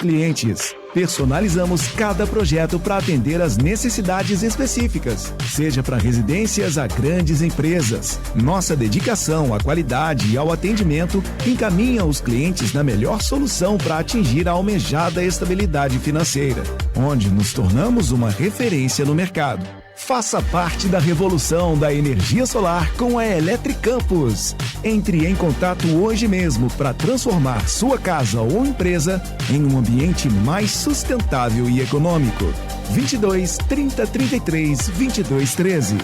Clientes, personalizamos cada projeto para atender às necessidades específicas, seja para residências a grandes empresas. Nossa dedicação à qualidade e ao atendimento encaminha os clientes na melhor solução para atingir a almejada estabilidade financeira, onde nos tornamos uma referência no mercado. Faça parte da revolução da energia solar com a Eletricampus. Entre em contato hoje mesmo para transformar sua casa ou empresa em um ambiente mais sustentável e econômico. 22 30 33 22 13.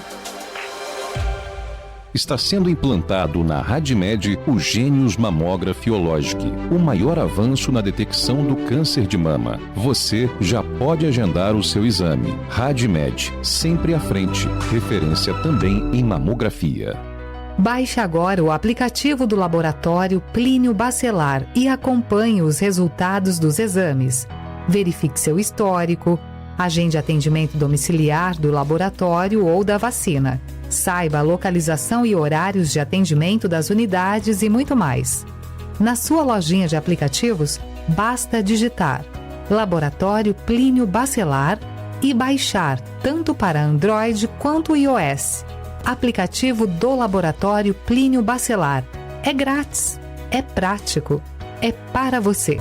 Está sendo implantado na Radmed o Gênios Mammography Ologic, o maior avanço na detecção do câncer de mama. Você já pode agendar o seu exame. Radmed, sempre à frente, referência também em mamografia. Baixe agora o aplicativo do Laboratório Plínio Bacelar e acompanhe os resultados dos exames. Verifique seu histórico, agende atendimento domiciliar do laboratório ou da vacina. Saiba a localização e horários de atendimento das unidades e muito mais. Na sua lojinha de aplicativos, basta digitar Laboratório Plínio Bacelar e baixar tanto para Android quanto iOS. Aplicativo do Laboratório Plínio Bacelar. É grátis, é prático, é para você.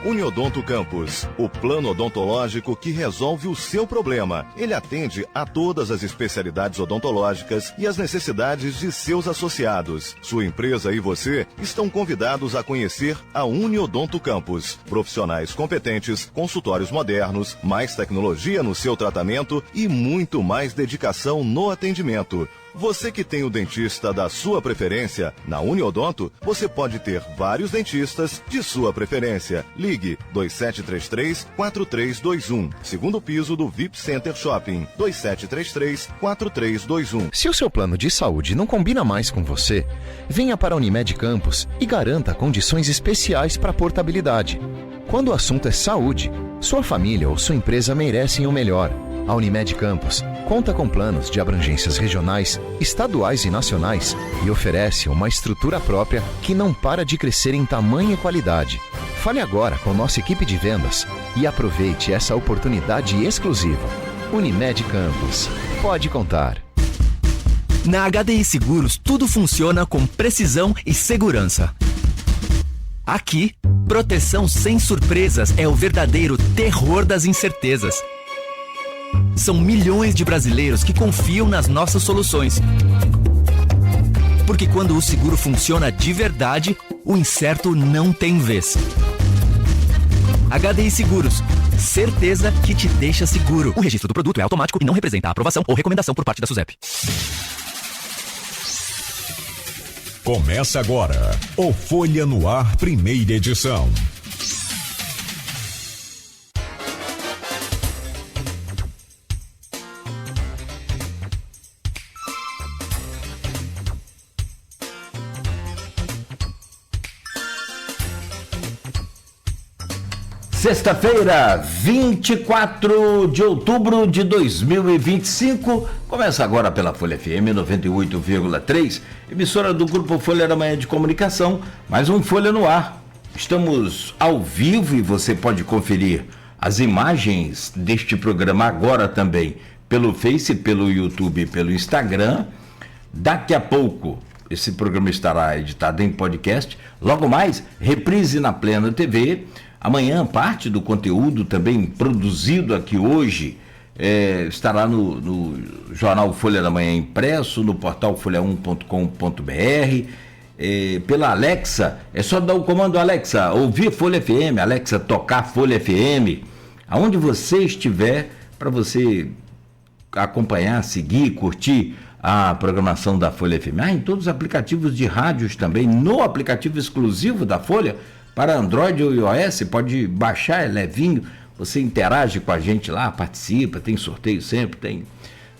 Uniodonto Campus, o plano odontológico que resolve o seu problema. Ele atende a todas as especialidades odontológicas e as necessidades de seus associados. Sua empresa e você estão convidados a conhecer a Uniodonto Campus. Profissionais competentes, consultórios modernos, mais tecnologia no seu tratamento e muito mais dedicação no atendimento. Você que tem o dentista da sua preferência, na Uniodonto, você pode ter vários dentistas de sua preferência. Ligue 2733-4321, segundo piso do VIP Center Shopping, 2733-4321. Se o seu plano de saúde não combina mais com você, venha para a Unimed Campus e garanta condições especiais para portabilidade. Quando o assunto é saúde, sua família ou sua empresa merecem o melhor. A Unimed Campus conta com planos de abrangências regionais, estaduais e nacionais e oferece uma estrutura própria que não para de crescer em tamanho e qualidade. Fale agora com nossa equipe de vendas e aproveite essa oportunidade exclusiva. Unimed Campus. Pode contar. Na HDI Seguros, tudo funciona com precisão e segurança. Aqui, proteção sem surpresas é o verdadeiro terror das incertezas. São milhões de brasileiros que confiam nas nossas soluções. Porque quando o seguro funciona de verdade, o incerto não tem vez. HDI Seguros. Certeza que te deixa seguro. O registro do produto é automático e não representa a aprovação ou recomendação por parte da SUSEP. Começa agora o Folha no Ar, primeira edição. Sexta-feira, 24 de outubro de 2025, começa agora pela Folha FM 98,3, emissora do Grupo Folha da Manhã de Comunicação, mais um Folha no Ar. Estamos ao vivo e você pode conferir as imagens deste programa agora também pelo Face, pelo YouTube e pelo Instagram. Daqui a pouco esse programa estará editado em podcast, logo mais reprise na Plena TV. Amanhã, parte do conteúdo também produzido aqui hoje estará no jornal Folha da Manhã impresso, no portal folha1.com.br, pela Alexa. É só dar o comando Alexa, ouvir Folha FM, Alexa tocar Folha FM, aonde você estiver, para você acompanhar, seguir, curtir a programação da Folha FM. Em todos os aplicativos de rádios também, no aplicativo exclusivo da Folha, para Android ou iOS, pode baixar, é levinho, você interage com a gente lá, participa, tem sorteio sempre, tem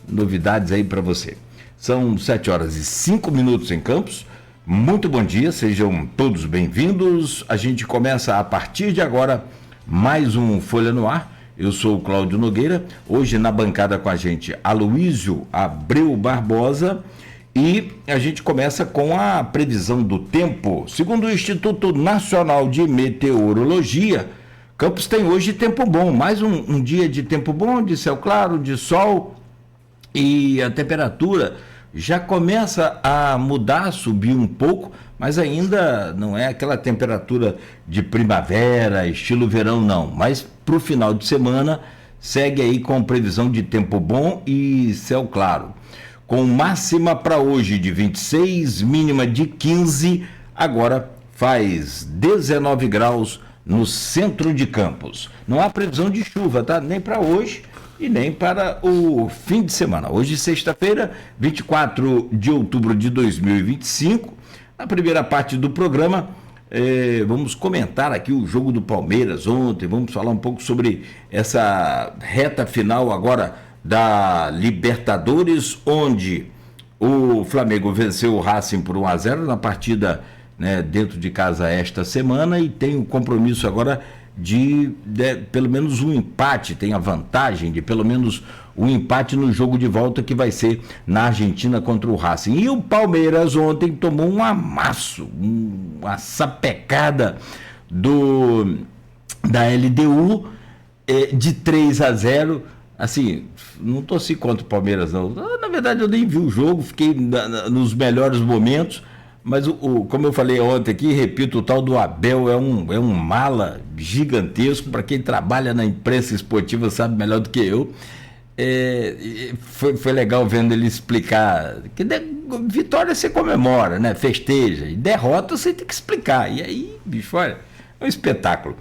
novidades aí para você. São 7h05 em Campos. Muito bom dia, sejam todos bem-vindos. A gente começa a partir de agora mais um Folha no Ar. Eu sou o Cláudio Nogueira, hoje na bancada com a gente Aloísio Abreu Barbosa E a gente começa com a previsão do tempo. Segundo o Instituto Nacional de Meteorologia, Campos tem hoje tempo bom, mais um dia de tempo bom, de céu claro, de sol, e a temperatura já começa a mudar, subir um pouco, mas ainda não é aquela temperatura de primavera, estilo verão não, mas para o final de semana segue aí com previsão de tempo bom e céu claro, com máxima para hoje de 26, mínima de 15, agora faz 19 graus no centro de Campos. Não há previsão de chuva, tá? Nem para hoje e nem para o fim de semana. Hoje, sexta-feira, 24 de outubro de 2025. Na primeira parte do programa, vamos comentar aqui o jogo do Palmeiras ontem, vamos falar um pouco sobre essa reta final agora da Libertadores, onde o Flamengo venceu o Racing por 1-0 na partida, né, dentro de casa esta semana, e tem o compromisso agora de pelo menos um empate, tem a vantagem de pelo menos um empate no jogo de volta que vai ser na Argentina contra o Racing. E o Palmeiras ontem tomou um amasso, uma sapecada da LDU de 3-0. Assim, não torci contra o Palmeiras não. Na verdade eu nem vi o jogo, fiquei nos melhores momentos. Mas, como eu falei ontem aqui, repito, o tal do Abel é um mala gigantesco. Para quem trabalha na imprensa esportiva sabe melhor do que eu. Foi legal vendo ele explicar que vitória você comemora, né? Festeja, e derrota você tem que explicar. E aí, bicho, olha, é um espetáculo.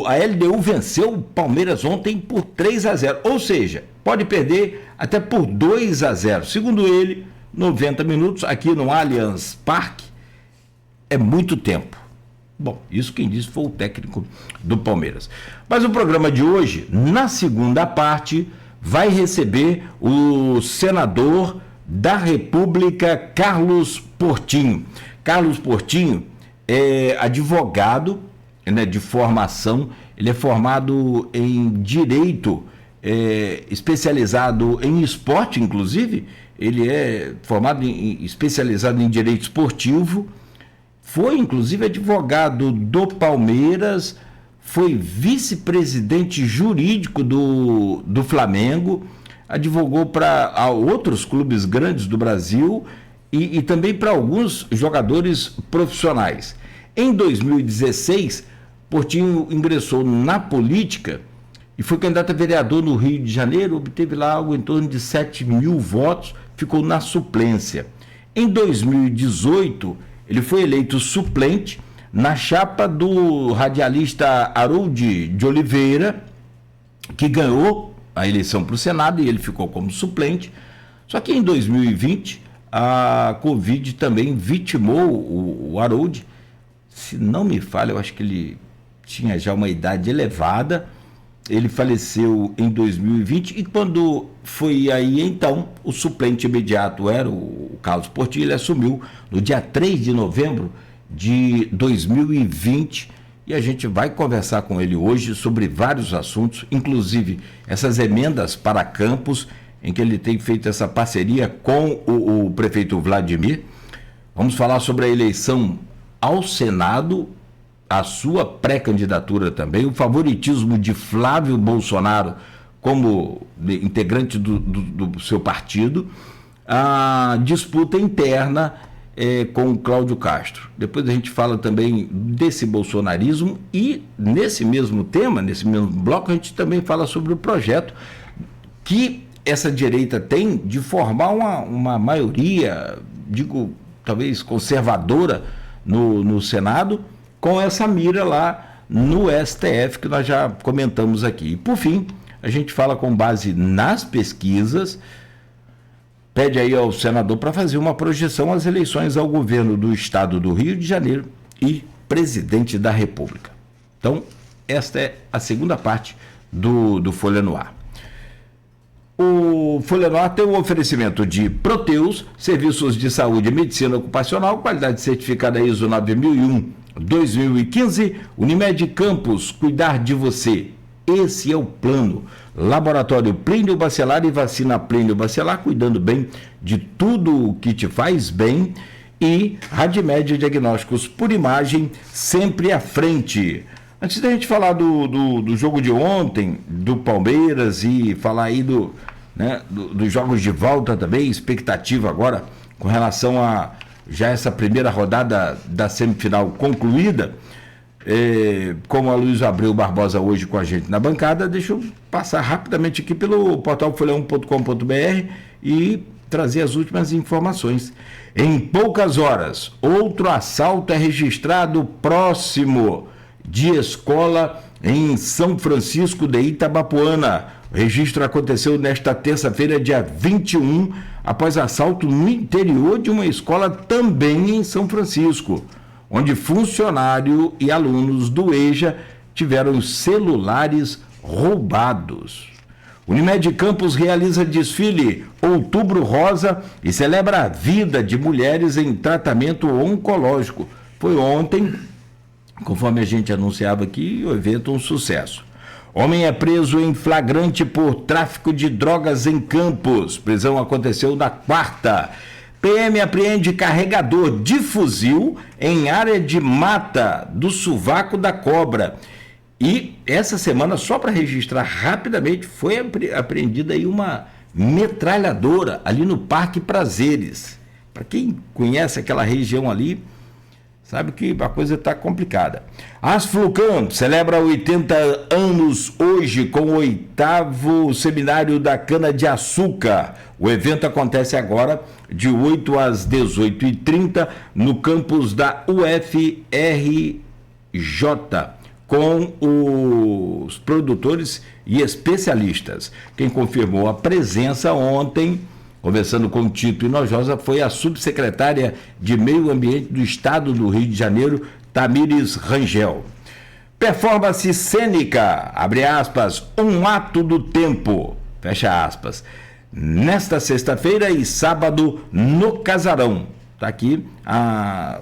A LDU venceu o Palmeiras ontem por 3-0, ou seja, pode perder até por 2-0. Segundo ele, 90 minutos aqui no Allianz Parque é muito tempo. Bom, isso quem disse foi o técnico do Palmeiras. Mas o programa de hoje, na segunda parte, vai receber o senador da República, Carlos Portinho. Carlos Portinho é advogado, né, de formação. Ele é formado em Direito, especializado em esporte, inclusive. Ele é formado especializado em Direito Esportivo, foi inclusive advogado do Palmeiras, foi vice-presidente jurídico do Flamengo, advogou para outros clubes grandes do Brasil e também para alguns jogadores profissionais. Em 2016, Portinho ingressou na política e foi candidato a vereador no Rio de Janeiro, obteve lá algo em torno de 7 mil votos, ficou na suplência. Em 2018, ele foi eleito suplente na chapa do radialista Harold de Oliveira, que ganhou a eleição para o Senado e ele ficou como suplente. Só que em 2020, a Covid também vitimou o Harold. Se não me falha, eu acho que ele tinha já uma idade elevada. Ele faleceu em 2020 e quando foi aí então, o suplente imediato era o Carlos Portinho. Ele assumiu no dia 3 de novembro de 2020 e a gente vai conversar com ele hoje sobre vários assuntos, inclusive essas emendas para Campos, em que ele tem feito essa parceria com o prefeito Vladimir. Vamos falar sobre a eleição ao Senado, a sua pré-candidatura também, o favoritismo de Flávio Bolsonaro como integrante do seu partido, a disputa interna com o Cláudio Castro. Depois a gente fala também desse bolsonarismo e nesse mesmo tema, nesse mesmo bloco, a gente também fala sobre o projeto que essa direita tem de formar uma maioria, digo, talvez conservadora no Senado, com essa mira lá no STF, que nós já comentamos aqui. E, por fim, a gente fala com base nas pesquisas, pede aí ao senador para fazer uma projeção às eleições ao governo do estado do Rio de Janeiro e presidente da República. Então, esta é a segunda parte do Folha no Ar. O Folha no Ar tem um oferecimento de Proteus, serviços de saúde e medicina ocupacional, qualidade certificada ISO 9001-2015, Unimed Campos, cuidar de você. Esse é o plano. Laboratório Plínio Bacelar e vacina Plínio Bacelar, cuidando bem de tudo o que te faz bem. E Radmed Diagnósticos por imagem, sempre à frente. Antes da gente falar do jogo de ontem, do Palmeiras, e falar aí dos jogos de volta também, expectativa agora com relação a já essa primeira rodada da semifinal concluída, como a Luiz Abreu Barbosa hoje com a gente na bancada, deixa eu passar rapidamente aqui pelo portal folha1.com.br e trazer as últimas informações. Em poucas horas, outro assalto é registrado próximo de escola em São Francisco de Itabapoana. O registro aconteceu nesta terça-feira, dia 21, após assalto no interior de uma escola também em São Francisco, onde funcionário e alunos do EJA tiveram celulares roubados. Unimed Campos realiza desfile Outubro Rosa e celebra a vida de mulheres em tratamento oncológico. Foi ontem, conforme a gente anunciava aqui, o evento um sucesso. Homem é preso em flagrante por tráfico de drogas em Campos. Prisão aconteceu na quarta. PM apreende carregador de fuzil em área de mata do Sovaco da Cobra. E essa semana, só para registrar rapidamente, foi apreendida aí uma metralhadora ali no Parque Prazeres. Para quem conhece aquela região ali, sabe que a coisa está complicada. Asflucamp celebra 80 anos hoje com o 8º Seminário da Cana-de-Açúcar. O evento acontece agora de 8 às 18h30 no campus da UFRJ, com os produtores e especialistas. Quem confirmou a presença ontem, conversando com o Tito Hinojosa, foi a subsecretária de Meio Ambiente do Estado do Rio de Janeiro, Tamires Rangel. Performance cênica, abre aspas, um ato do tempo, fecha aspas. Nesta sexta-feira e sábado no Casarão. Está aqui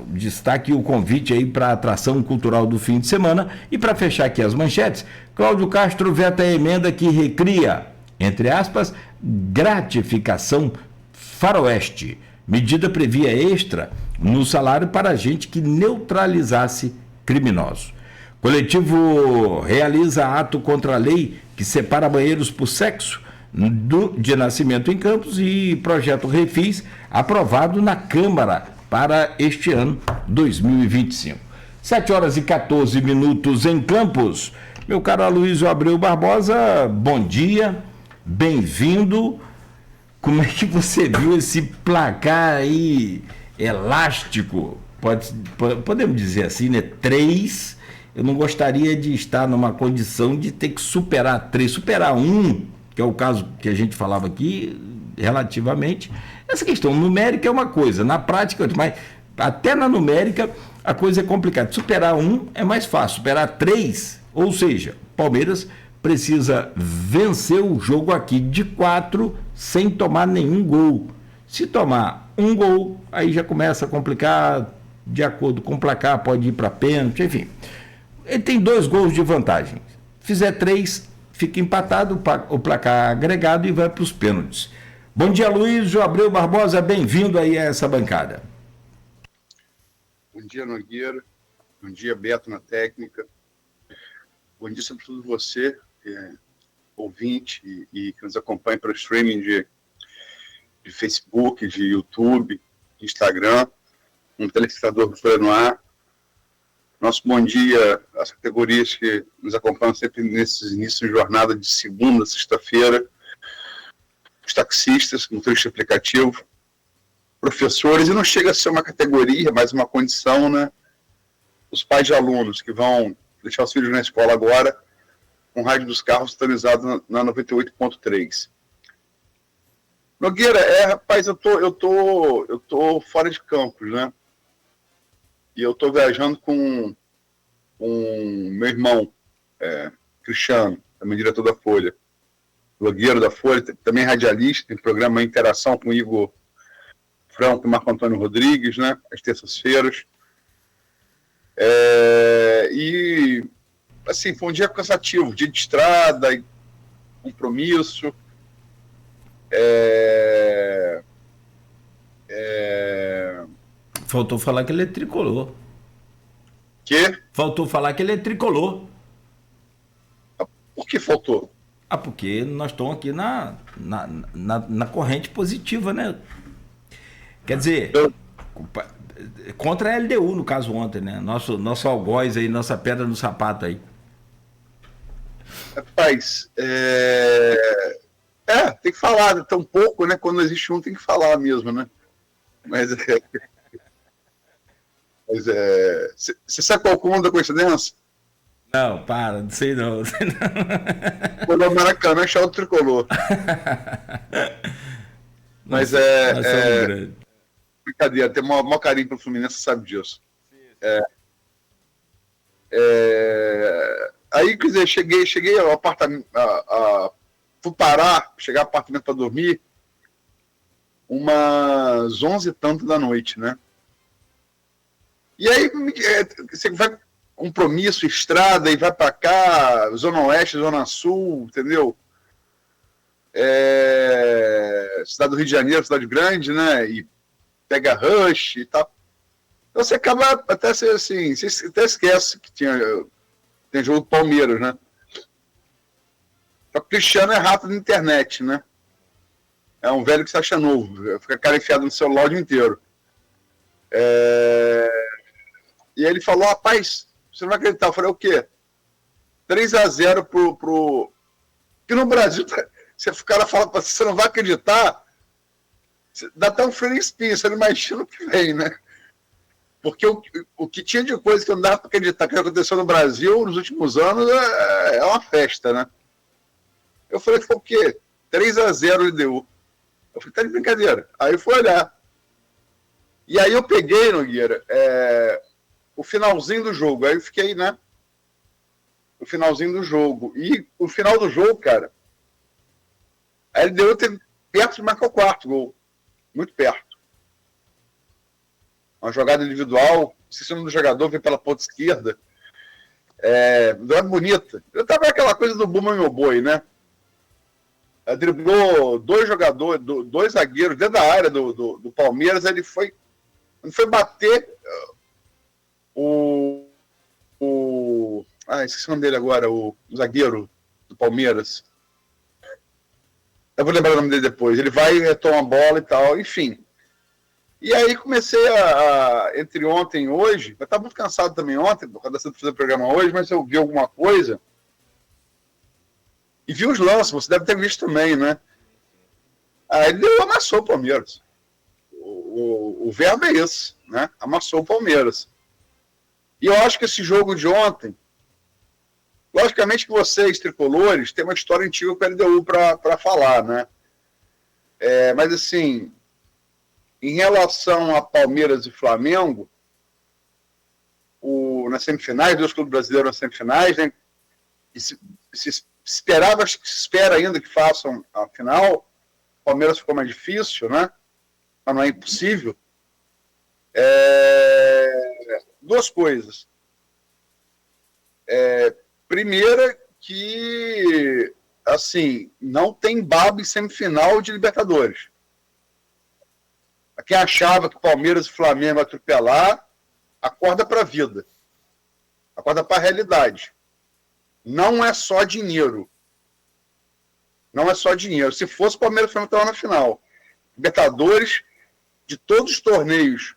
destaque o convite aí para a atração cultural do fim de semana. E para fechar aqui as manchetes, Cláudio Castro veta a emenda que recria, entre aspas, gratificação faroeste. Medida previa extra no salário para gente que neutralizasse criminosos. Coletivo realiza ato contra a lei que separa banheiros por sexo de nascimento em Campos e projeto Refis aprovado na Câmara para este ano 2025. 7h14 em Campos. Meu caro Aloysio Abreu Barbosa, bom dia, bem-vindo. Como é que você viu esse placar aí elástico? Podemos dizer assim, né? 3. Eu não gostaria de estar numa condição de ter que superar 3, superar 1, que é o caso que a gente falava aqui, relativamente. Essa questão numérica é uma coisa, na prática, mas até na numérica a coisa é complicada. Superar 1 é mais fácil, superar 3, ou seja, Palmeiras precisa vencer o jogo aqui de 4 sem tomar nenhum gol. Se tomar um gol, aí já começa a complicar, de acordo com o placar, pode ir para pênalti, enfim. Ele tem 2 gols de vantagem. Fizer 3, fica empatado o placar agregado e vai para os pênaltis. Bom dia, Aloysio Abreu Barbosa, bem-vindo aí a essa bancada. Bom dia, Nogueira. Bom dia, Beto na técnica. Bom dia, sobretudo você, ouvinte e que nos acompanha pelo streaming de Facebook, de YouTube, de Instagram, um telespectador do Folha no Ar. Nosso bom dia às categorias que nos acompanham sempre nesses inícios de jornada de segunda, sexta-feira, os taxistas, motorista aplicativo, professores, e não chega a ser uma categoria, mas uma condição, né? Os pais de alunos que vão deixar os filhos na escola agora, com o rádio dos carros sintonizado na 98.3. Nogueira, rapaz, eu tô fora de Campos, né? E eu tô viajando com meu irmão, Cristiano, também diretor da Folha, blogueiro da Folha, também radialista, tem programa Interação com o Igor Franco e Marco Antônio Rodrigues, né? Às terças-feiras. E assim, foi um dia cansativo, dia de estrada, compromisso. Faltou falar que ele é tricolor. Que? Faltou falar que ele é tricolor. Por que faltou? Porque nós estamos aqui na corrente positiva, né? Quer dizer, contra a LDU, no caso, ontem, né? Nosso algoz aí, nossa pedra no sapato aí. Rapaz, tem que falar, tão pouco, né? Quando existe um, tem que falar mesmo, né? Mas você sabe qual é o comum da coincidência? Não, não sei não. Quando o Maracanã achar o tricolor. Mas brincadeira, tem o maior carinho pelo Fluminense, você sabe disso. Aí, quer dizer, cheguei ao apartamento, fui parar, chegar ao apartamento para dormir, umas 11 e tanto da noite, né? E aí, você vai compromisso, estrada, e vai para cá, Zona Oeste, Zona Sul, entendeu? Cidade do Rio de Janeiro, cidade grande, né? E pega rush e tal. Então você acaba até assim, você até esquece que tem jogo do Palmeiras, né? Só que o Cristiano é rato na internet, né? É um velho que se acha novo, fica cara enfiado no celular o dia inteiro. E aí ele falou, rapaz, você não vai acreditar. Eu falei, o quê? 3-0 pro... Que no Brasil, o cara fala pra você não vai acreditar, dá até um frio em espinho, você não imagina o que vem, né? Porque o que tinha de coisa que não dava pra acreditar que aconteceu no Brasil nos últimos anos é uma festa, né? Eu falei, o quê? 3-0 ele deu. Eu falei, tá de brincadeira. Aí eu fui olhar. E aí eu peguei, Nogueira, o finalzinho do jogo. Aí eu fiquei, né? O finalzinho do jogo. E o final do jogo, cara, a LDU teve perto de marcar o quarto gol. Muito perto. Uma jogada individual, esqueci o nome do jogador, veio pela ponta esquerda. Jogada bonita. Eu tava aquela coisa do Buma Meu Boi, né? Driblou dois jogadores, dois zagueiros dentro da área do Palmeiras. Ele foi bater esqueci o nome dele agora, o zagueiro do Palmeiras. Eu vou lembrar o nome dele depois. Ele vai, retoma a bola e tal, enfim. E aí comecei entre ontem e hoje, eu estava muito cansado também ontem, por causa de fazer o programa hoje, mas eu vi alguma coisa e vi os lances, você deve ter visto também, né? Aí ele amassou o Palmeiras. O verbo é esse, né? Amassou o Palmeiras. E eu acho que esse jogo de ontem, logicamente que vocês, tricolores, têm uma história antiga com a LDU para falar, né? Mas assim, em relação a Palmeiras e Flamengo, nas semifinais, dois clubes brasileiros nas semifinais, né? E se esperava, acho que se espera ainda que façam a final. O Palmeiras ficou mais difícil, né? Mas não é impossível. Duas coisas. Primeira, que assim, não tem baba em semifinal de Libertadores. Quem achava que Palmeiras e Flamengo iam atropelar, acorda para a vida. Acorda para a realidade. Não é só dinheiro. Não é só dinheiro. Se fosse Palmeiras e Flamengo, estava na final. Libertadores, de todos os torneios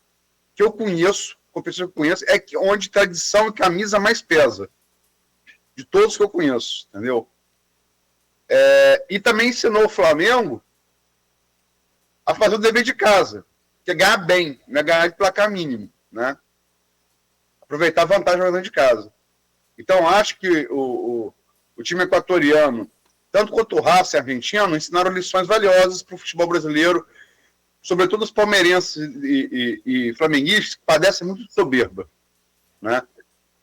que eu conheço, competição que eu conheço, é onde tradição e camisa mais pesa. De todos que eu conheço, entendeu? E também ensinou o Flamengo a fazer o dever de casa, que é ganhar bem, não é ganhar de placar mínimo, né? Aproveitar a vantagem jogando de casa. Então, acho que o time equatoriano, tanto quanto o Racing argentino, ensinaram lições valiosas para o futebol brasileiro, sobretudo os palmeirenses e flamenguistas, que padecem muito de soberba, né?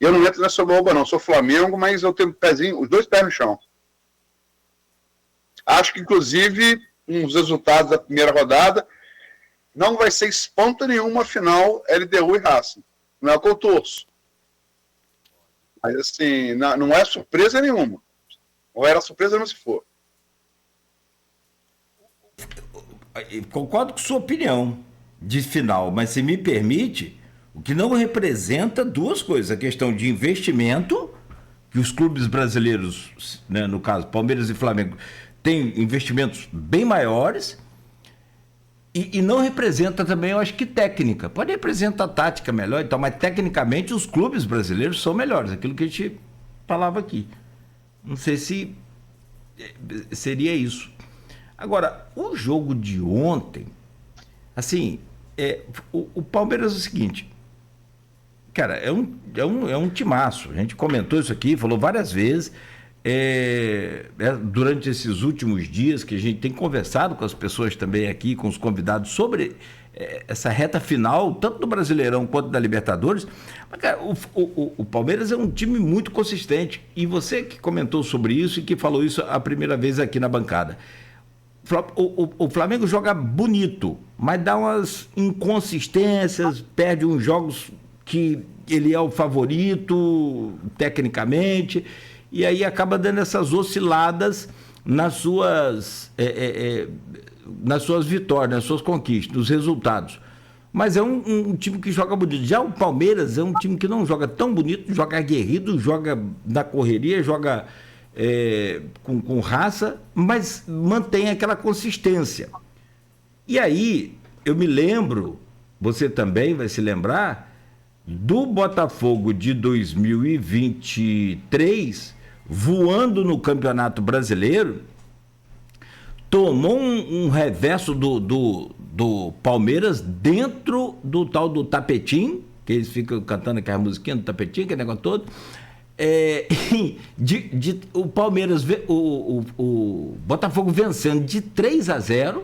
Eu não entro nessa soberba, não. Sou Flamengo, mas eu tenho os dois pés no chão. Acho que, inclusive, uns resultados da primeira rodada não vai ser espanto nenhuma a final LDU e Racing. Não é o que eu torço. Mas assim, não é surpresa nenhuma. Ou era surpresa mesmo se for. Concordo com sua opinião de final, mas se me permite, o que não representa duas coisas: a questão de investimento, que os clubes brasileiros, né, no caso Palmeiras e Flamengo, têm investimentos bem maiores, e não representa também, eu acho que técnica. Pode representar tática melhor e tal, mas tecnicamente os clubes brasileiros são melhores, aquilo que a gente falava aqui. Não sei se seria isso. Agora, o jogo de ontem, assim, o Palmeiras é o seguinte, cara, é um timaço. A gente comentou isso aqui, falou várias vezes, durante esses últimos dias que a gente tem conversado com as pessoas também aqui, com os convidados, sobre essa reta final, tanto do Brasileirão quanto da Libertadores. Mas, cara, o Palmeiras é um time muito consistente. E você que comentou sobre isso e que falou isso a primeira vez aqui na bancada. O Flamengo joga bonito, mas dá umas inconsistências, perde uns jogos que ele é o favorito tecnicamente, e aí acaba dando essas osciladas nas suas vitórias, nas suas conquistas, nos resultados. Mas é um time que joga bonito. Já o Palmeiras é um time que não joga tão bonito, joga aguerrido, joga na correria, joga com raça, mas mantém aquela consistência. E aí, eu me lembro, você também vai se lembrar, do Botafogo de 2023, voando no Campeonato Brasileiro, tomou um reverso do Palmeiras dentro do tal do tapetim, que eles ficam cantando aquela musiquinha do tapetim, aquele negócio todo. O Palmeiras, o Botafogo vencendo de 3-0,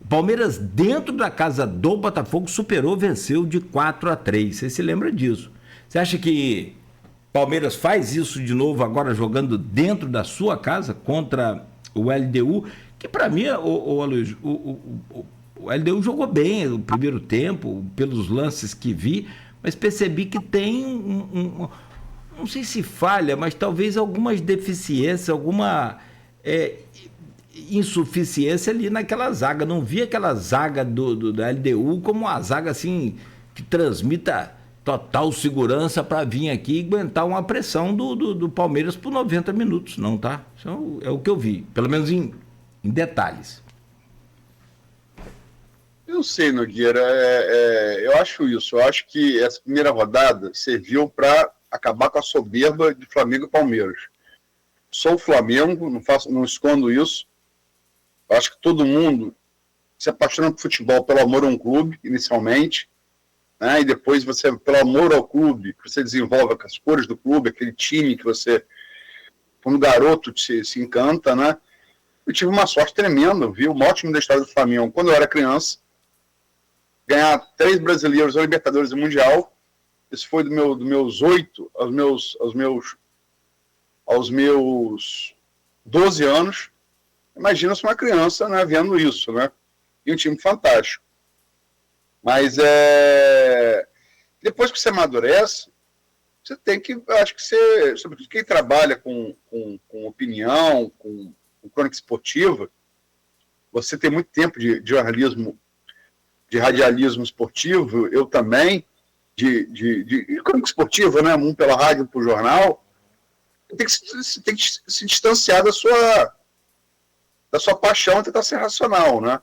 o Palmeiras dentro da casa do Botafogo superou, venceu de 4-3. Você se lembra disso? Você acha que o Palmeiras faz isso de novo agora jogando dentro da sua casa contra o LDU? Que para mim, Aloysio, o LDU jogou bem no primeiro tempo, pelos lances que vi, mas percebi que tem não sei se falha, mas talvez algumas deficiências, alguma insuficiência ali naquela zaga. Não vi aquela zaga da LDU como uma zaga assim que transmita total segurança para vir aqui e aguentar uma pressão do Palmeiras por 90 minutos, não, tá? Isso é o que eu vi, pelo menos em detalhes. Eu sei, Nogueira, eu acho isso. Eu acho que essa primeira rodada serviu para acabar com a soberba de Flamengo e Palmeiras. Sou Flamengo, não escondo isso. Eu acho que todo mundo se apaixona por futebol pelo amor a um clube, inicialmente, né? E depois você, pelo amor ao clube, você desenvolve com as cores do clube, aquele time que você, como garoto, se encanta, né? Eu tive uma sorte tremenda, viu? Um ótimo da história do Flamengo. Quando eu era criança, ganhar 3 brasileiros, a Libertadores e o Mundial. Isso foi dos meus 8 aos meus 12 anos. Imagina se uma criança, né, vendo isso, né? E um time fantástico. Mas depois que você amadurece, você tem que, acho que você, sobretudo quem trabalha com opinião, com crônica esportiva, você tem muito tempo de jornalismo, de radialismo esportivo, eu também, de crônica esportiva, né? Um pela rádio, para o jornal. Você tem que se distanciar da sua paixão e tentar ser racional, né?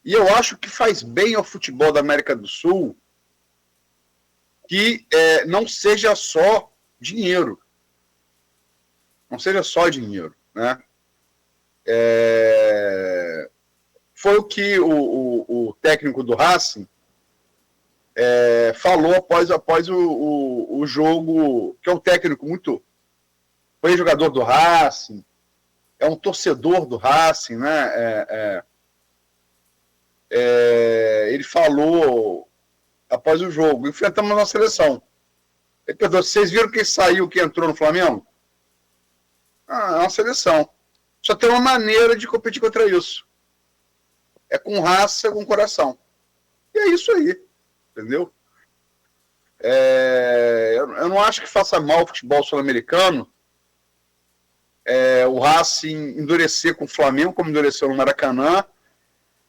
E eu acho que faz bem ao futebol da América do Sul que não seja só dinheiro. Não seja só dinheiro, né? Foi o que o técnico do Racing falou após o jogo, que é um técnico muito... Foi jogador do Racing, é um torcedor do Racing, né? Ele falou após o jogo: enfrentamos a nossa seleção. Ele perguntou: vocês viram quem saiu, quem entrou no Flamengo? É uma seleção. Só tem uma maneira de competir contra isso. É com raça, com coração. E é isso aí, entendeu? Eu não acho que faça mal o futebol sul-americano o Racing endurecer com o Flamengo, como endureceu no Maracanã,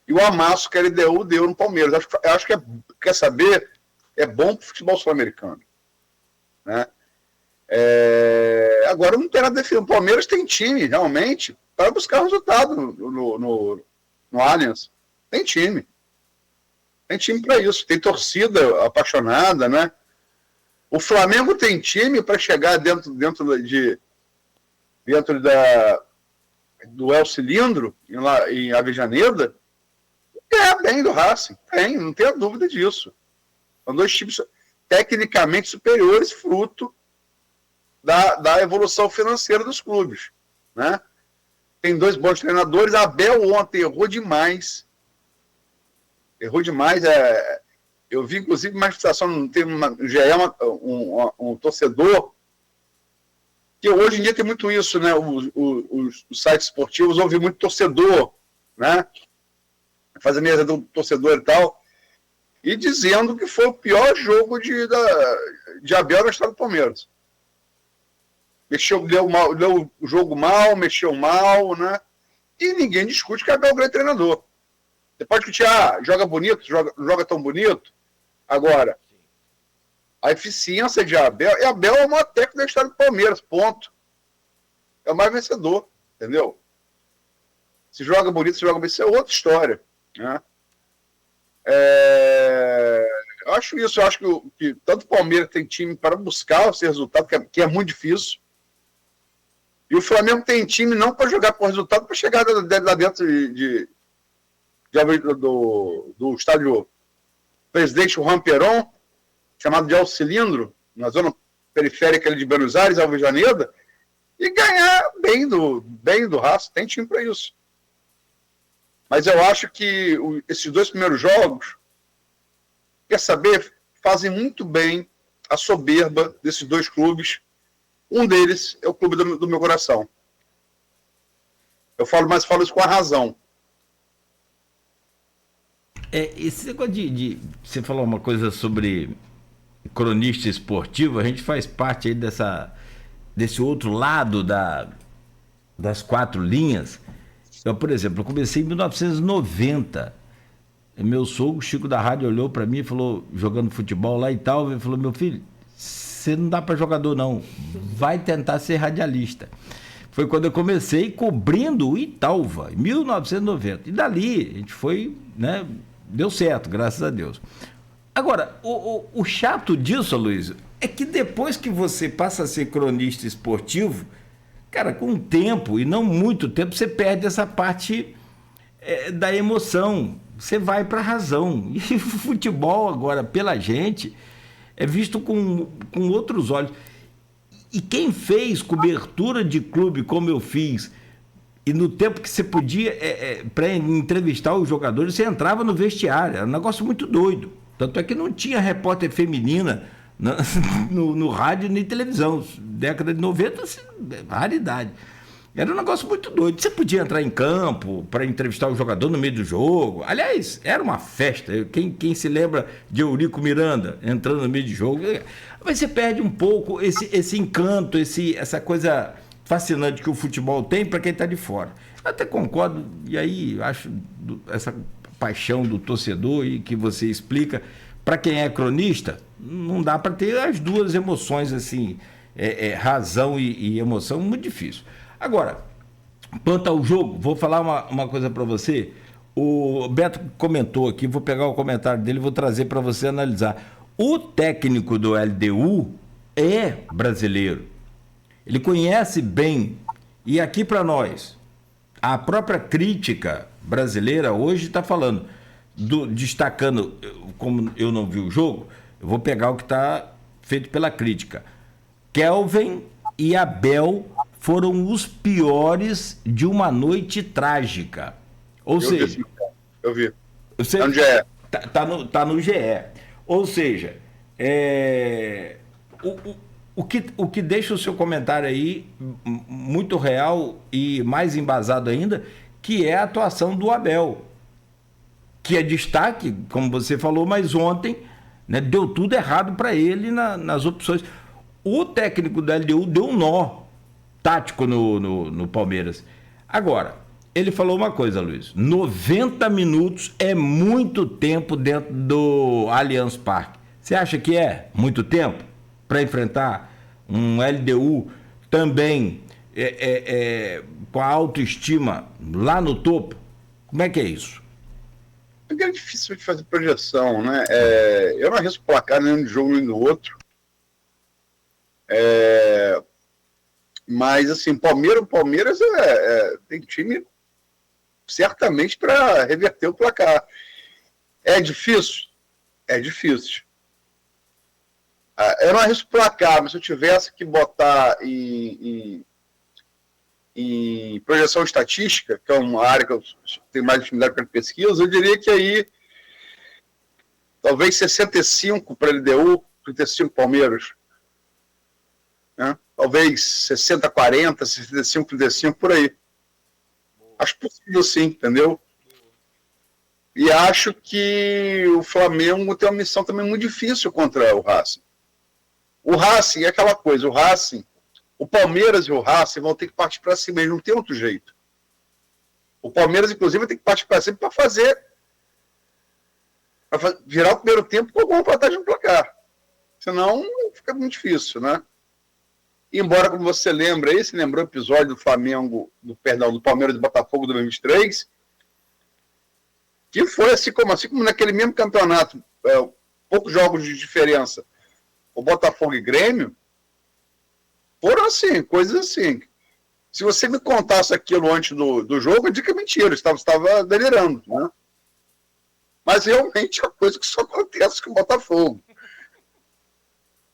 e o amasso que a LDU deu no Palmeiras. Eu acho que quer saber, é bom para o futebol sul-americano. Né? Agora não tem nada a defender. O Palmeiras tem time, realmente, para buscar resultado no Allianz. Tem time. Tem time para isso. Tem torcida apaixonada, né? O Flamengo tem time para chegar dentro do El Cilindro, em Avejaneda, e bem do Racing. Não tenho dúvida disso. São dois times tecnicamente superiores, fruto da evolução financeira dos clubes. Né? Tem dois bons treinadores. Abel ontem errou demais. Eu vi, inclusive, uma manifestação no GE, um torcedor, que hoje em dia tem muito isso, né? Os sites esportivos ouvem muito torcedor, né? Faz a mesa do torcedor e tal, e dizendo que foi o pior jogo de Abel na história do Palmeiras. Deu o jogo mal, mexeu mal, né? E ninguém discute que Abel é um grande treinador. Você pode discutir, joga bonito, joga tão bonito. Agora, a eficiência de Abel é o maior técnico da história do Palmeiras, ponto. É o mais vencedor, entendeu? Se joga bonito, se joga bem, isso é outra história. Né? Eu acho isso, eu acho que tanto o Palmeiras tem time para buscar esse resultado, que é muito difícil, e o Flamengo tem time não para jogar por resultado, para chegar lá dentro do estádio Presidente Juan Perón, chamado de El Cilindro, na zona periférica de Buenos Aires, Avejaneda, e ganhar bem do Racing. Tem time para isso. Mas eu acho que esses dois primeiros jogos, quer saber, fazem muito bem a soberba desses dois clubes. Um deles é o clube do meu coração. Eu falo isso com a razão. Esse negócio você falou uma coisa sobre cronista esportivo, a gente faz parte aí desse outro lado das quatro linhas. Eu, por exemplo, comecei em 1990. Meu sogro, Chico da Rádio, olhou para mim e falou, jogando futebol lá e tal, ele falou, meu filho, você não dá para jogador não, vai tentar ser radialista. Foi quando eu comecei cobrindo o Italva, em 1990. E dali, a gente foi, né, deu certo, graças a Deus. Agora, o chato disso, Aloysio, é que depois que você passa a ser cronista esportivo, cara, com o tempo, e não muito tempo, você perde essa parte da emoção. Você vai para a razão. E o futebol agora, pela gente, é visto com outros olhos. E quem fez cobertura de clube como eu fiz, e no tempo que você podia, para entrevistar os jogadores, você entrava no vestiário. Era um negócio muito doido. Tanto é que não tinha repórter feminina no rádio nem televisão. Década de 90, raridade. Era um negócio muito doido. Você podia entrar em campo para entrevistar o jogador no meio do jogo. Aliás, era uma festa. Quem se lembra de Eurico Miranda entrando no meio de jogo? Mas você perde um pouco esse encanto, essa coisa fascinante que o futebol tem para quem está de fora. Eu até concordo, e aí acho essa paixão do torcedor e que você explica, para quem é cronista, não dá para ter as duas emoções assim, razão e emoção, muito difícil. Agora, quanto ao jogo, vou falar uma coisa para você. O Beto comentou aqui, vou pegar o comentário dele e vou trazer para você analisar. O técnico do LDU é brasileiro. Ele conhece bem. E aqui para nós, a própria crítica brasileira hoje está falando, destacando, como eu não vi o jogo, eu vou pegar o que está feito pela crítica. Kelvin e Abel foram os piores de uma noite trágica. Ou seja... Eu vi. Está no GE. Tá no GE. Ou seja, o que deixa o seu comentário aí muito real e mais embasado ainda, que é a atuação do Abel, que é destaque, como você falou, mas ontem né? Deu tudo errado para ele nas opções. O técnico da LDU deu um nó tático no Palmeiras. Agora, ele falou uma coisa, Luiz: 90 minutos é muito tempo dentro do Allianz Parque. Você acha que é muito tempo para enfrentar um LDU também com a autoestima lá no topo? Como é que é isso? É difícil de fazer projeção, né? Eu não arrisco placar nem de jogo nem do outro. Mas, assim, Palmeiras tem time certamente para reverter o placar. É difícil? É difícil. Eu não arrisco placar, mas se eu tivesse que botar em projeção estatística, que é uma área que eu tenho mais intimidade com a pesquisa, eu diria que aí talvez 65 para LDU, 35 Palmeiras. Né? Talvez 60-40, 65-35, por aí. Acho possível sim, entendeu? E acho que o Flamengo tem uma missão também muito difícil contra o Racing. O Racing é aquela coisa, o Palmeiras e o Racing vão ter que partir para cima, eles não tem outro jeito. O Palmeiras, inclusive, vai ter que partir para cima para virar o primeiro tempo com alguma vantagem no placar. Senão fica muito difícil, né? Embora, como você lembra aí, você lembrou o episódio do Flamengo, do Palmeiras e Botafogo de 2023, que foi assim como naquele mesmo campeonato, poucos jogos de diferença, o Botafogo e Grêmio, foram assim, coisas assim. Se você me contasse aquilo antes do jogo, eu diria que é mentira, eu estava delirando, né? Mas realmente é uma coisa que só acontece com o Botafogo.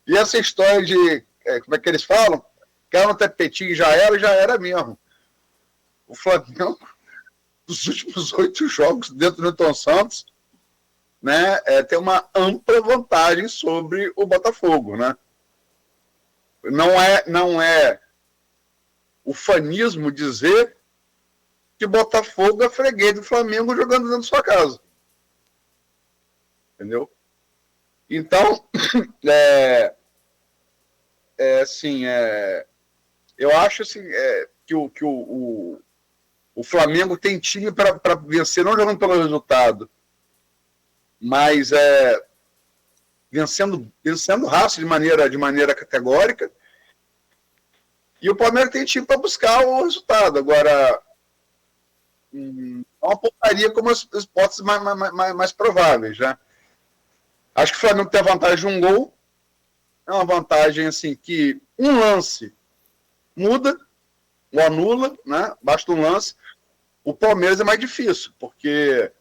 E essa história de, como é que eles falam? Caiu no tapetinho, já era mesmo. O Flamengo, dos últimos 8 jogos dentro do Newton Santos, né, tem uma ampla vantagem sobre o Botafogo, né? Não é ufanismo dizer que Botafogo é freguês do Flamengo jogando dentro da sua casa. Entendeu? Então, eu acho assim, que o Flamengo tem time para vencer, não jogando pelo resultado, mas vencendo o Racing de maneira categórica, e o Palmeiras tem time para buscar o resultado. Agora, não apontaria como as hipóteses mais prováveis, né? Acho que o Flamengo tem a vantagem de um gol, é uma vantagem assim que um lance muda ou anula, né? Basta um lance. O Palmeiras é mais difícil, porque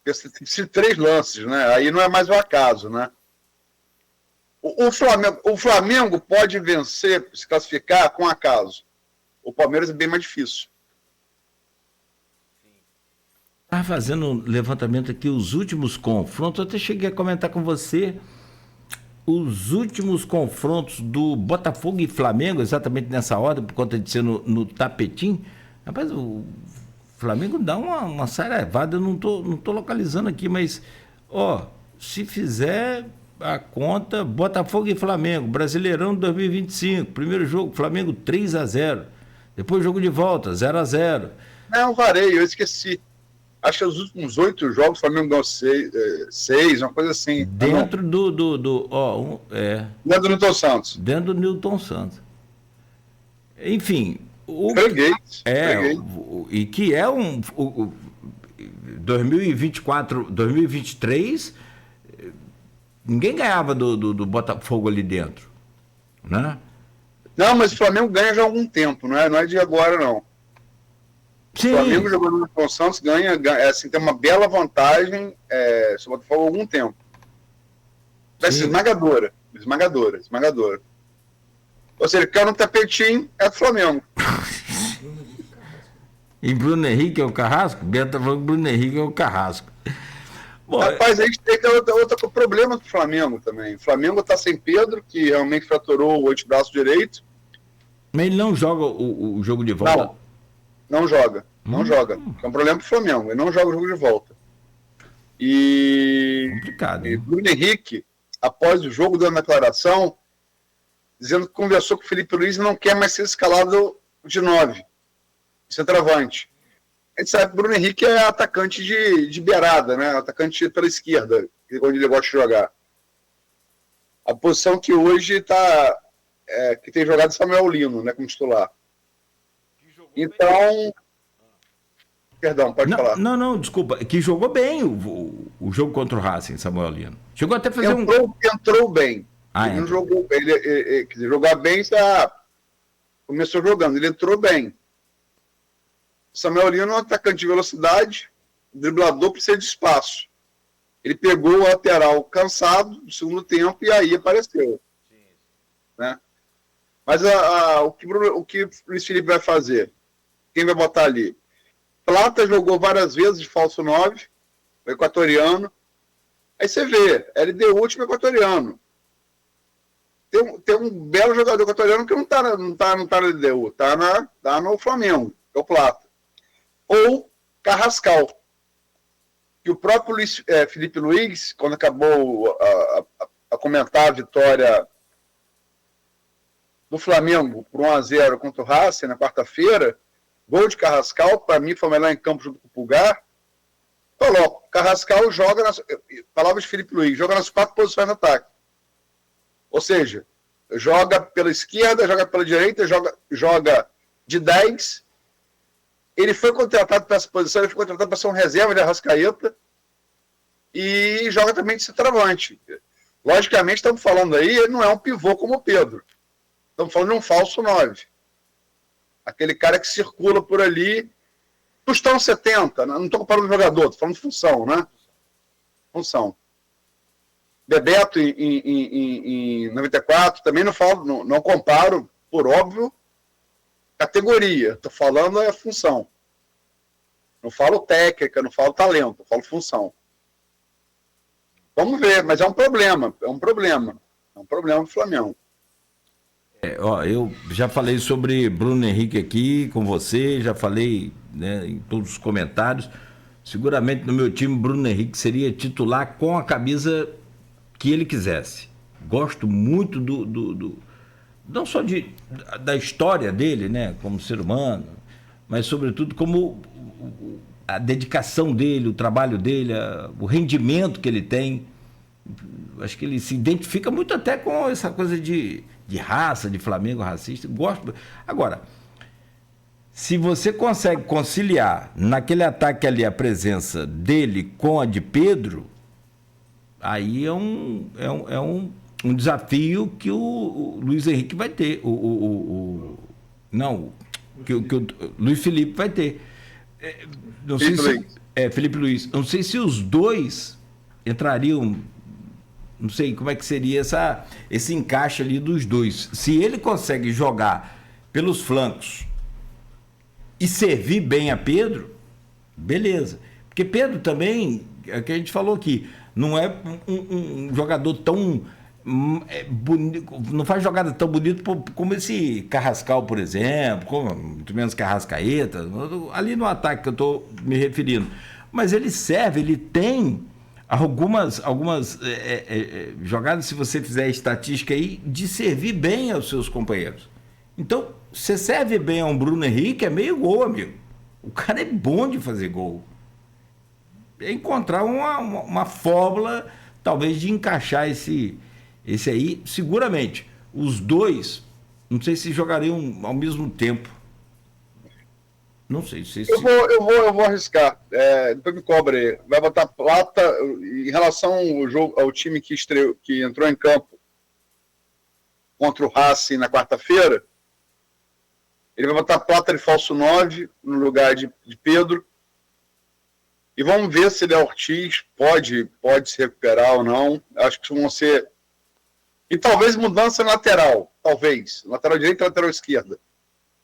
tem 3 lances, né? Aí não é mais o acaso, né? O Flamengo pode vencer, se classificar com acaso. O Palmeiras é bem mais difícil. Estava fazendo um levantamento aqui, os últimos confrontos, eu até cheguei a comentar com você, os últimos confrontos do Botafogo e Flamengo, exatamente nessa ordem, por conta de ser no tapetinho. Rapaz, o Flamengo dá uma sarevada, eu não tô localizando aqui, mas, se fizer a conta, Botafogo e Flamengo, Brasileirão 2025, primeiro jogo, Flamengo 3-0, depois jogo de volta, 0-0. Não, varei, eu esqueci. Acho que os últimos 8 jogos o Flamengo ganhou 6, uma coisa assim. Dentro do Dentro do Newton Santos. Dentro do Newton Santos. Enfim. Freguês. E que é 2024, 2023, ninguém ganhava do Botafogo ali dentro, né? Não, mas o Flamengo ganha já há algum tempo, não é de agora, não. Sim. O Flamengo jogando no Newton Santos ganha assim, tem uma bela vantagem sobre o Botafogo há algum tempo. Esmagadora. Ou seja, caiu no tapetinho, é do Flamengo. E Bruno Henrique é o Carrasco? Beto tá falando que Bruno Henrique é o Carrasco. Bom, rapaz, a gente tem outro problema do Flamengo também. O Flamengo está sem Pedro, que realmente fraturou o antebraço direito. Mas ele não joga o jogo de volta? Não joga. É um problema pro Flamengo. Ele não joga o jogo de volta. Complicado, e Bruno Henrique, após o jogo, deu uma declaração dizendo que conversou com o Felipe Luiz e não quer mais ser escalado de 9, centroavante. A gente sabe que o Bruno Henrique é atacante de beirada, né? Atacante pela esquerda, onde ele gosta de jogar. A posição que hoje que tem jogado Samuel Lino, né, como titular. Então, perdão, pode falar. Não, desculpa, que jogou bem o jogo contra o Racing, Samuel Lino. Chegou até a fazer entrou bem. Ele não jogou, quer dizer, jogar bem, começou jogando, ele entrou bem. Samuel Lino é um atacante de velocidade, driblador, precisa de espaço. Ele pegou o lateral cansado do segundo tempo e aí apareceu. Né? Mas o que o Luiz Felipe vai fazer? Quem vai botar ali? Plata jogou várias vezes de falso 9, o equatoriano. Aí você vê, LDU último equatoriano. Tem um belo jogador equatoriano que não tá na LDU, tá no Flamengo, é o Plata. Ou Carrascal, que o próprio Felipe Luiz, quando acabou a comentar a vitória do Flamengo por 1-0 contra o Racing na quarta-feira, gol de Carrascal, para mim foi o melhor em campo junto com o Pulgar, coloco, Carrascal joga, palavras de Felipe Luiz, joga nas 4 posições no ataque. Ou seja, joga pela esquerda, joga pela direita, joga de 10. Ele foi contratado para essa posição, ele foi contratado para ser um reserva de Arrascaeta e joga também de centroavante. Logicamente, estamos falando aí, ele não é um pivô como o Pedro. Estamos falando de um falso 9. Aquele cara que circula por ali, custão 70, não estou comparando o jogador, estou falando de função, né? Função. Bebeto em 94, também não comparo, por óbvio, categoria. Estou falando a função. Não falo técnica, não falo talento, falo função. Vamos ver, mas é um problema do Flamengo. Eu já falei sobre Bruno Henrique aqui com você, já falei, né, em todos os comentários. Seguramente no meu time, Bruno Henrique seria titular com a camisa que ele quisesse. Gosto muito não só da história dele, né, como ser humano, mas sobretudo como a dedicação dele, o trabalho dele, o rendimento que ele tem. Acho que ele se identifica muito até com essa coisa de raça, de Flamengo racista. Gosto. Agora, se você consegue conciliar naquele ataque ali a presença dele com a de Pedro, aí é um desafio que o Luiz Henrique vai ter. Que o Luiz Felipe vai ter. Não sei Felipe Luiz. Não sei se os dois entrariam. Não sei como é que seria esse encaixe ali dos dois. Se ele consegue jogar pelos flancos e servir bem a Pedro, beleza. Porque Pedro também, é o que a gente falou aqui, não é um jogador tão bonito, não faz jogada tão bonita como esse Carrascal, por exemplo, muito menos Carrascaeta, ali no ataque que eu estou me referindo. Mas ele serve, ele tem algumas jogadas, se você fizer a estatística aí, de servir bem aos seus companheiros. Então, você serve bem a um Bruno Henrique, é meio gol, amigo. O cara é bom de fazer gol. É encontrar uma fórmula, talvez, de encaixar esse aí, seguramente. Os dois, não sei se jogariam ao mesmo tempo. Não sei se... Eu vou arriscar. Depois me cobre aí. Vai botar Plata em relação ao time que entrou em campo contra o Racing na quarta-feira. Ele vai botar Plata de falso 9 no lugar de Pedro. E vamos ver se ele é Ortiz, pode se recuperar ou não. Acho que vão ser... E talvez mudança lateral. Talvez. Lateral direita e lateral esquerda.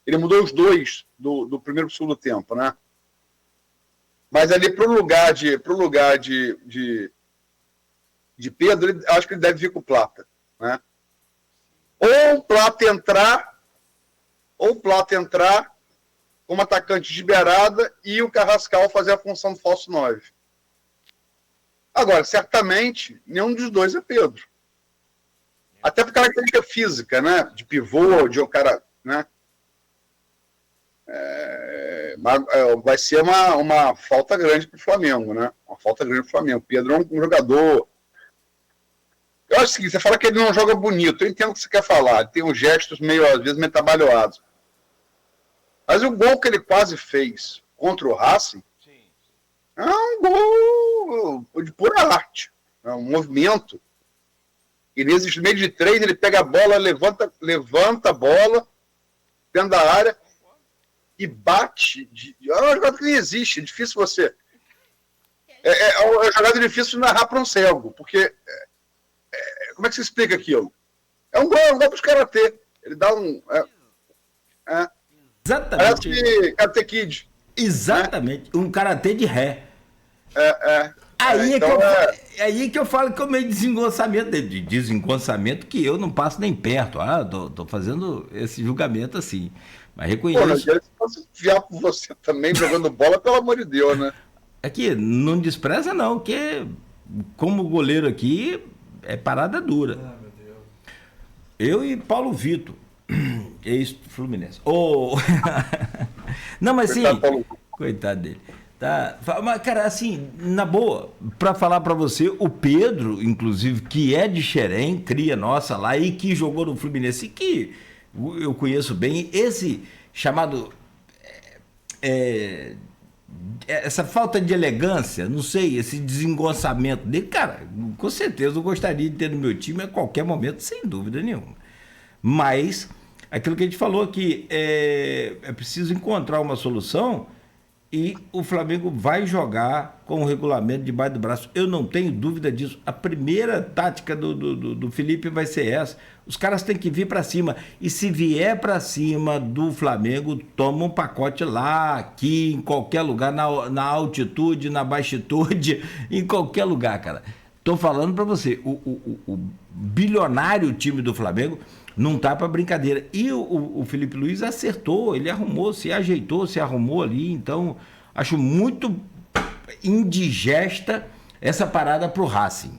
Ele mudou os dois do primeiro para o segundo tempo, né? Mas ali pro lugar de Pedro, acho que ele deve vir com o Plata, né? Ou o Plata entrar como atacante de beirada e o Carrascal fazer a função do falso 9. Agora, certamente, nenhum dos dois é Pedro. Até por característica física, né? De pivô, de um cara, né? Vai ser uma falta grande para o Flamengo, né? Uma falta grande para o Flamengo. Pedro é um jogador... Eu acho o seguinte, você fala que ele não joga bonito. Eu entendo o que você quer falar. Tem uns gestos meio, às vezes, meio trabalhados. Mas o gol que ele quase fez contra o Racing é um gol de pura arte. É um movimento. E nesse meio de 3, ele pega a bola, levanta a bola dentro da área e bate. É uma jogada que nem existe. É difícil você... É uma jogada difícil de narrar para um cego, porque... como é que você explica aquilo? É um gol para os karatê. Ele dá um... Exatamente. Parece Karate Kid. Exatamente. Né? Um karatê de ré. Aí que eu falo que é o meio desengonçamento dele. De desengonçamento que eu não passo nem perto. Tô fazendo esse julgamento assim. Mas reconheço. Pô, se fosse enviar por você também jogando bola, pelo amor de Deus, né? Aqui, não despreza não, que como goleiro aqui é parada dura. Meu Deus. Eu e Paulo Vitor, ex-Fluminense. Não, mas sim, coitado dele. Tá, mas, cara, assim, na boa, pra falar pra você, o Pedro, inclusive, que é de Xerém, cria nossa lá, e que jogou no Fluminense, e que eu conheço bem, esse chamado... essa falta de elegância, não sei, esse desengonçamento dele, cara, com certeza eu gostaria de ter no meu time a qualquer momento, sem dúvida nenhuma. Mas, aquilo que a gente falou aqui, é preciso encontrar uma solução e o Flamengo vai jogar com o regulamento debaixo do braço. Eu não tenho dúvida disso. A primeira tática do Felipe vai ser essa. Os caras têm que vir para cima. E se vier para cima do Flamengo, toma um pacote lá, aqui, em qualquer lugar, na altitude, na baixitude, em qualquer lugar, cara. Tô falando para você, o bilionário time do Flamengo não tá para brincadeira. E o Felipe Luiz acertou, ele arrumou, se ajeitou, se arrumou ali. Então, acho muito indigesta essa parada pro Racing.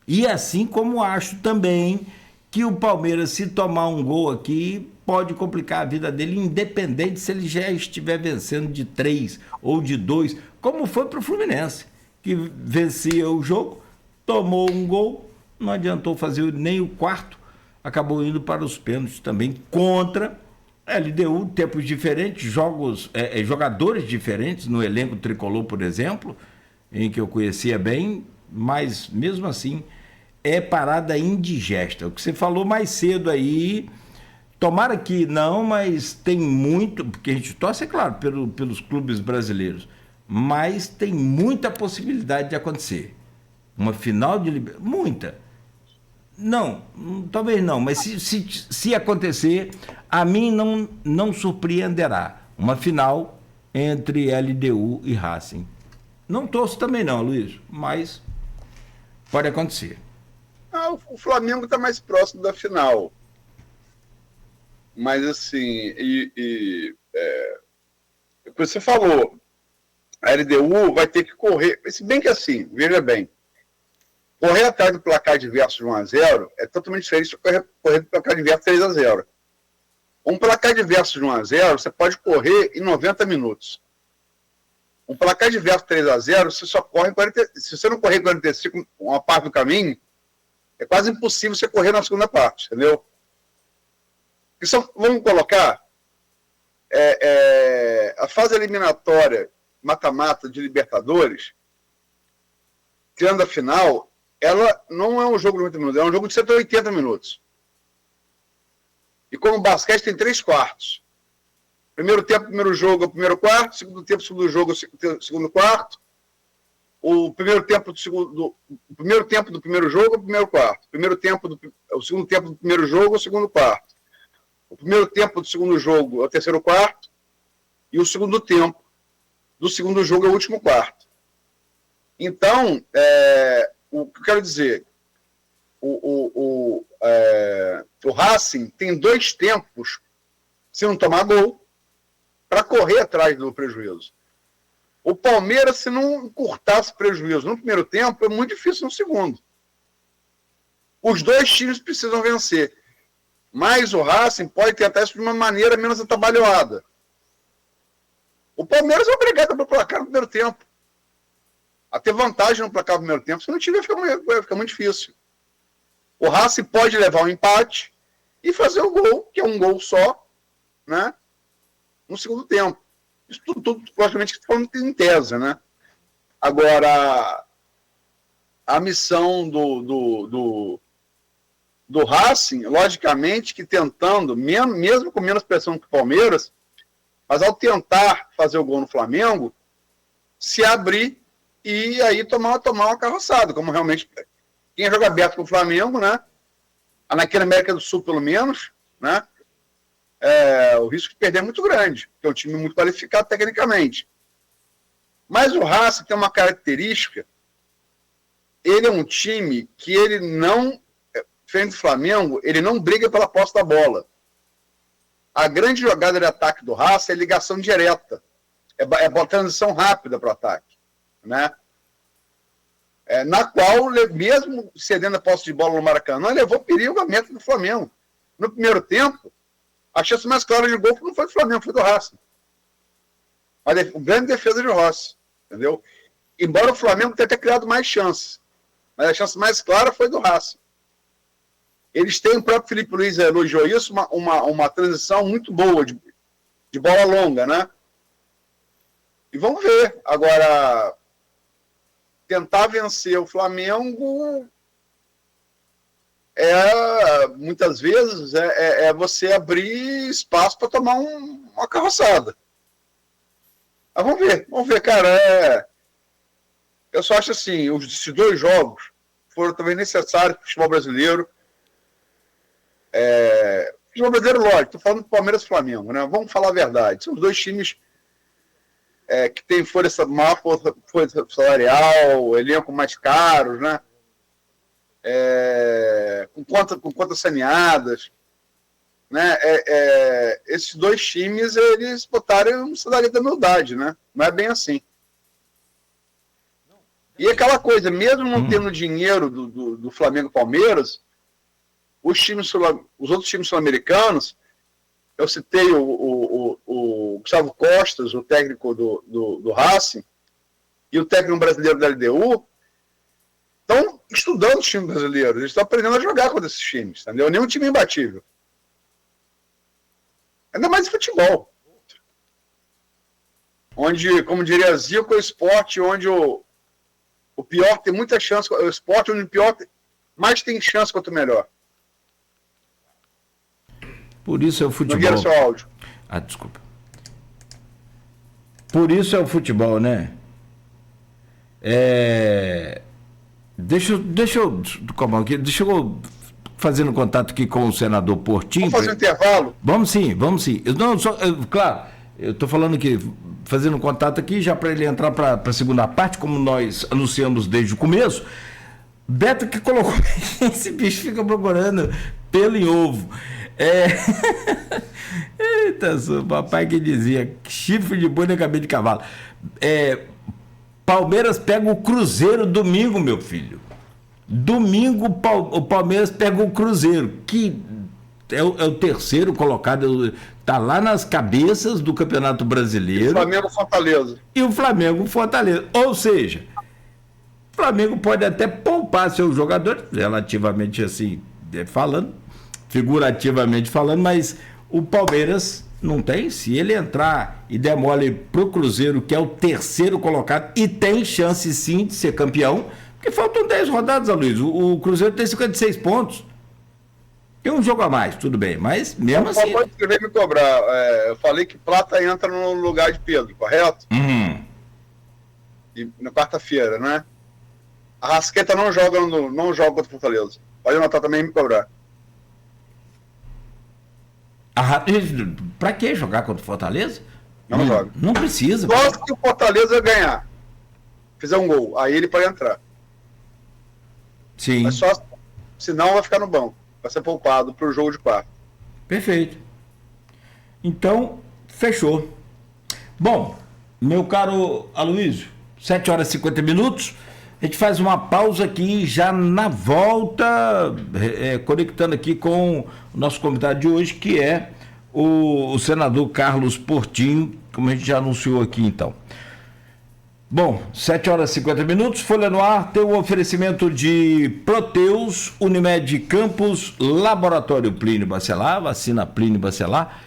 E assim como acho também que o Palmeiras, se tomar um gol aqui, pode complicar a vida dele, independente se ele já estiver vencendo de 3 ou de 2, como foi pro Fluminense, que vencia o jogo, tomou um gol, não adiantou fazer nem o quarto, acabou indo para os pênaltis também contra a LDU, tempos diferentes, jogadores diferentes no elenco tricolor, por exemplo, em que eu conhecia bem, mas mesmo assim é parada indigesta. O que você falou mais cedo aí, tomara que não, mas tem muito, porque a gente torce, é claro, pelos clubes brasileiros, mas tem muita possibilidade de acontecer. Uma final de Libertadores, muita. Não, talvez não, mas se acontecer, a mim não surpreenderá uma final entre LDU e Racing. Não torço também não, Luiz, mas pode acontecer. O Flamengo está mais próximo da final. Mas assim, o que você falou, a LDU vai ter que correr, se bem que assim, veja bem, correr atrás do placar adverso de 1-0 é totalmente diferente de correr do placar adverso 3-0. Um placar adverso de 1-0, você pode correr em 90 minutos. Um placar adverso 3-0, você só corre em 40. Se você não correr em 45, uma parte do caminho, é quase impossível você correr na segunda parte, entendeu? Vamos colocar a fase eliminatória mata-mata de Libertadores, tirando a final, ela não é um jogo de 90 minutos, é um jogo de 180 minutos. E como o basquete tem 3 quartos. Primeiro tempo, primeiro jogo, é o primeiro quarto. Segundo tempo, segundo jogo, segundo quarto. O primeiro tempo do primeiro jogo, é o primeiro quarto. O segundo tempo do primeiro jogo, é o segundo quarto. O primeiro tempo do segundo jogo é o terceiro quarto. E o segundo tempo do segundo jogo é o último quarto. Então, o que eu quero dizer, o Racing tem 2 tempos, se não tomar gol, para correr atrás do prejuízo. O Palmeiras, se não encurtasse prejuízo no primeiro tempo, é muito difícil no segundo. Os dois times precisam vencer. Mas o Racing pode tentar isso de uma maneira menos atabalhoada. O Palmeiras é obrigado a placar no primeiro tempo. A ter vantagem no placar no primeiro tempo. Se não tiver, vai ficar muito difícil. O Racing pode levar um empate e fazer o gol, que é um gol só, né? No segundo tempo. Isso tudo logicamente, falando em tese, né? Agora, a missão do Racing, logicamente, que tentando, mesmo com menos pressão que o Palmeiras, mas ao tentar fazer o gol no Flamengo, se abrir e aí tomar uma carroçada, como realmente quem joga aberto com o Flamengo, né? Naquela América do Sul, pelo menos, né? O risco de perder é muito grande, porque é um time muito qualificado tecnicamente. Mas o Racing tem uma característica, ele é um time que ele não, frente do Flamengo, ele não briga pela posse da bola. A grande jogada de ataque do Racing é ligação direta, é transição rápida para o ataque, né? Na qual, mesmo cedendo a posse de bola no Maracanã, levou perigo à meta do Flamengo. No primeiro tempo, a chance mais clara de gol não foi do Flamengo, foi do Racing. Uma grande defesa de Rossi, entendeu? Embora o Flamengo tenha até criado mais chances, mas a chance mais clara foi do Racing. Eles têm, o próprio Felipe Luiz elogiou isso, uma transição muito boa de bola longa, né? E vamos ver. Agora, tentar vencer o Flamengo muitas vezes você abrir espaço para tomar uma carroçada. Mas vamos ver, cara. Eu só acho assim, esses dois jogos foram também necessários para o futebol brasileiro. Futebol brasileiro, lógico, estou falando do Palmeiras e Flamengo, né? Vamos falar a verdade. São os dois times que têm maior força salarial, elenco mais caros, né? Com contas saneadas, né? Esses dois times, eles botaram um cidadão da humildade, né? Não é bem assim. E aquela coisa, mesmo não tendo dinheiro do Flamengo e Palmeiras, os outros times sul-americanos, eu citei o Gustavo Costas, o técnico do Racing, e o técnico brasileiro da LDU, estão estudando os times brasileiros, eles estão aprendendo a jogar contra esses times, entendeu? Nenhum time é imbatível. Ainda mais em futebol. Onde, como diria Zico, o esporte onde o pior tem muita chance, o esporte onde o pior mais tem chance contra o melhor. Por isso é o futebol. Não seu áudio. Desculpa. Por isso é o futebol, né? Deixa eu fazendo contato aqui com o senador Portinho. Vamos fazer um intervalo? Vamos sim. Claro, eu estou falando aqui, fazendo contato aqui já para ele entrar para a segunda parte, como nós anunciamos desde o começo. Beto que colocou esse bicho fica procurando pelo em ovo. Eita, o papai que dizia chifre de boi na cabeça de cavalo. Palmeiras pega o Cruzeiro domingo, meu filho. Domingo o Palmeiras pega o Cruzeiro, que é o terceiro colocado, tá lá nas cabeças do Campeonato Brasileiro. E o Flamengo Fortaleza. Ou seja, o Flamengo pode até poupar seus jogadores, relativamente assim, figurativamente falando, mas o Palmeiras não tem. Se ele entrar e der mole pro Cruzeiro, que é o terceiro colocado, e tem chance sim de ser campeão, porque faltam 10 rodadas, Luiz. O Cruzeiro tem 56 pontos. Tem um jogo a mais, tudo bem, mas mesmo assim... Pode escrever e me cobrar. Eu falei que Plata entra no lugar de Pedro, correto? E na quarta-feira, né? A Rasqueta não joga contra o Fortaleza. Pode anotar também e me cobrar. Pra que jogar contra o Fortaleza? Não joga. Não precisa. Só que o Fortaleza ganhar, fizer um gol, aí ele pode entrar. Sim. Mas só, senão vai ficar no banco. Vai ser poupado pro jogo de quarta. Perfeito. Então, fechou. Bom, Meu caro Aloysio, 7 horas e 50 minutos. A gente faz uma pausa aqui, já na volta, conectando aqui com o nosso convidado de hoje, que é o senador Carlos Portinho, como a gente já anunciou aqui então. Bom, 7 horas e 50 minutos, Folha no Ar tem o oferecimento de Proteus, Unimed Campos, Laboratório Plínio Bacelar, vacina Plínio Bacelar,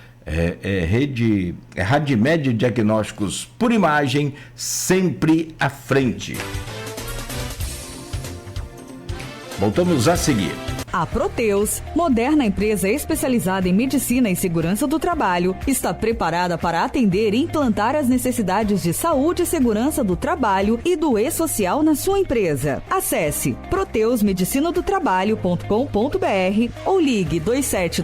Radimed Diagnósticos por Imagem, sempre à frente. Voltamos a seguir. A Proteus, moderna empresa especializada em medicina e segurança do trabalho, está preparada para atender e implantar as necessidades de saúde e segurança do trabalho e do e-social na sua empresa. Acesse proteusmedicinadotrabalho.com.br ou ligue 27